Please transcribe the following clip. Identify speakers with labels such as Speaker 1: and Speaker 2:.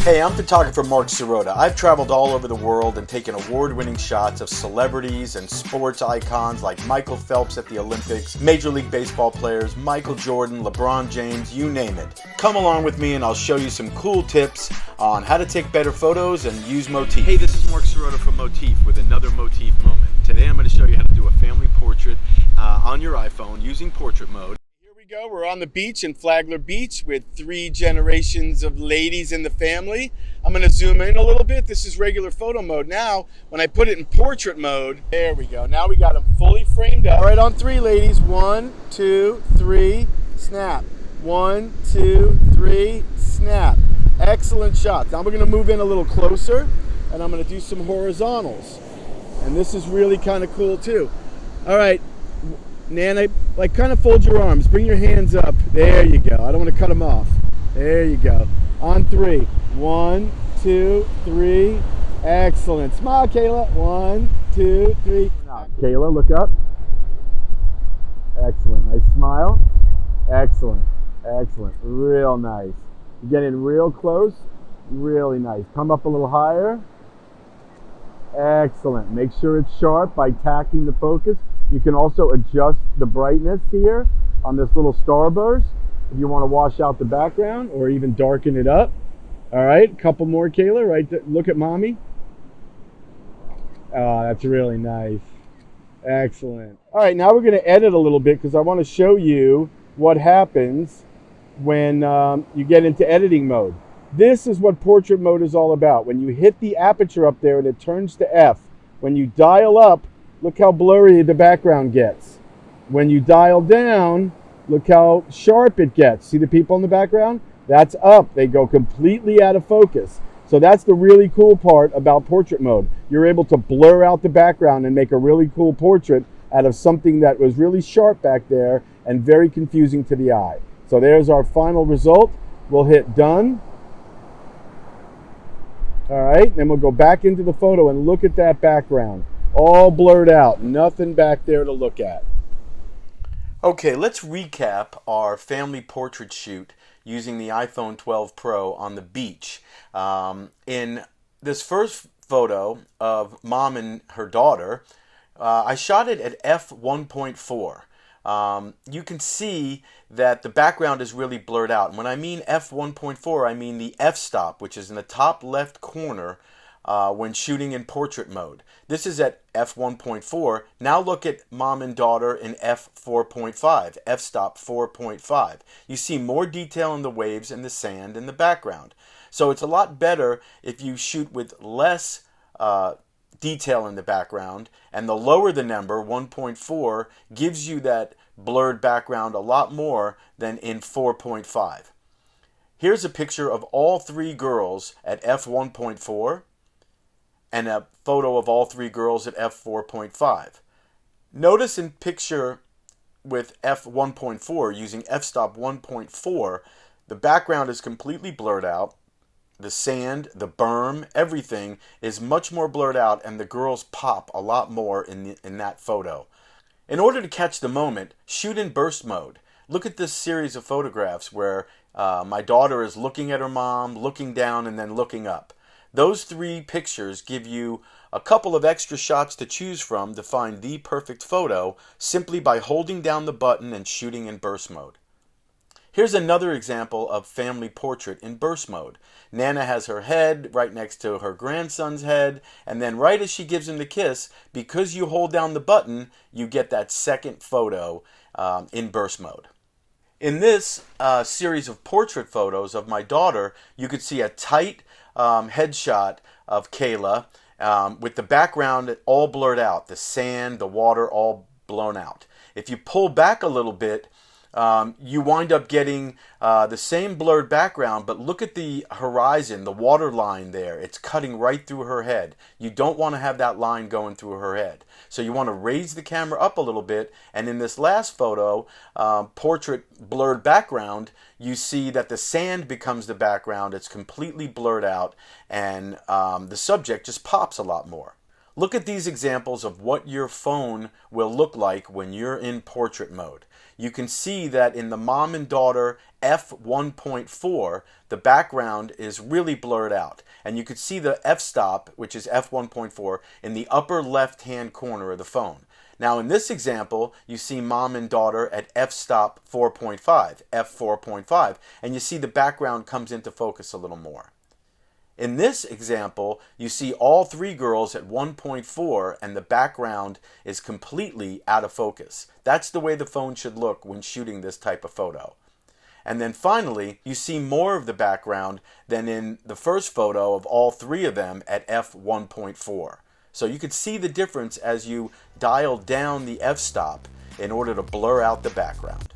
Speaker 1: Hey, I'm photographer Marc Serota. I've traveled all over the world and taken award-winning shots of celebrities and sports icons like Michael Phelps at the Olympics, Major League Baseball players, Michael Jordan, LeBron James, you name it. Come along with me and I'll show you some cool tips on how to take better photos and use Motif. Hey, this is Marc Serota from Motif with another Motif moment. Today I'm going to show you how to do a family portrait on your iPhone using portrait mode. Go. We're on the beach in Flagler Beach with 3 generations of ladies in the family. I'm going to zoom in a little bit. This is regular photo mode. Now, when I put it in portrait mode, there we go. Now we got them fully framed up. All right, on 3, ladies. 1, 2, 3, snap. 1, 2, 3, snap. Excellent shot. Now we're going to move in a little closer, and I'm going to do some horizontals. And this is really kind of cool, too. All right. Nana, like kind of fold your arms. Bring your hands up. There you go. I don't want to cut them off. There you go. On 3. 1, 2, 3. Excellent. Smile, Kayla. 1, 2, 3. Kayla, look up. Excellent. Nice smile. Excellent. Excellent. Real nice. You get in real close. Really nice. Come up a little higher. Excellent. Make sure it's sharp by tacking the focus. You can also adjust the brightness here on this little starburst if you want to wash out the background or even darken it up. All right, a couple more, Kayla. Right, look at mommy. Oh, that's really nice. Excellent. All right, now we're going to edit a little bit because I want to show you what happens when you get into editing mode. This is what portrait mode is all about. When you hit the aperture up there and it turns to F, when you dial up, look how blurry the background gets. When you dial down, look how sharp it gets. See the people in the background? That's up. They go completely out of focus. So that's the really cool part about portrait mode. You're able to blur out the background and make a really cool portrait out of something that was really sharp back there and very confusing to the eye. So there's our final result. We'll hit done. All right, then we'll go back into the photo and look at that background. All blurred out, nothing back there to look at. Okay, let's recap our family portrait shoot using the iPhone 12 Pro on the beach. In this first photo of mom and her daughter, I shot it at f1.4. You can see that the background is really blurred out. And when I mean f1.4, I mean the f-stop, which is in the top left corner when shooting in portrait mode. This is at f1.4. Now look at mom and daughter in f4.5, f-stop 4.5. You see more detail in the waves and the sand in the background. So it's a lot better if you shoot with less detail in the background, and the lower the number, 1.4, gives you that blurred background a lot more than in 4.5. Here's a picture of all 3 girls at f1.4 and a photo of all 3 girls at f4.5. Notice in picture with f1.4 using f-stop 1.4, the background is completely blurred out. The sand, the berm, everything is much more blurred out, and the girls pop a lot more in that photo. In order to catch the moment, shoot in burst mode. Look at this series of photographs where my daughter is looking at her mom, looking down, and then looking up. Those 3 pictures give you a couple of extra shots to choose from to find the perfect photo simply by holding down the button and shooting in burst mode. Here's another example of family portrait in burst mode. Nana has her head right next to her grandson's head, and then right as she gives him the kiss, because you hold down the button, you get that second photo in burst mode. In this series of portrait photos of my daughter, you could see a tight headshot of Kayla with the background all blurred out, the sand, the water all blown out. If you pull back a little bit, you wind up getting the same blurred background, but look at the horizon, the water line there. It's cutting right through her head. You don't want to have that line going through her head. So you want to raise the camera up a little bit, and in this last photo, portrait blurred background, you see that the sand becomes the background. It's completely blurred out, and the subject just pops a lot more. Look at these examples of what your phone will look like when you're in portrait mode. You can see that in the mom and daughter f1.4, the background is really blurred out. And you can see the f-stop, which is f1.4, in the upper left-hand corner of the phone. Now in this example, you see mom and daughter at f-stop 4.5, f4.5, and you see the background comes into focus a little more. In this example, you see all three girls at 1.4 and the background is completely out of focus. That's the way the phone should look when shooting this type of photo. And then finally, you see more of the background than in the first photo of all three of them at f1.4. So you can see the difference as you dial down the f-stop in order to blur out the background.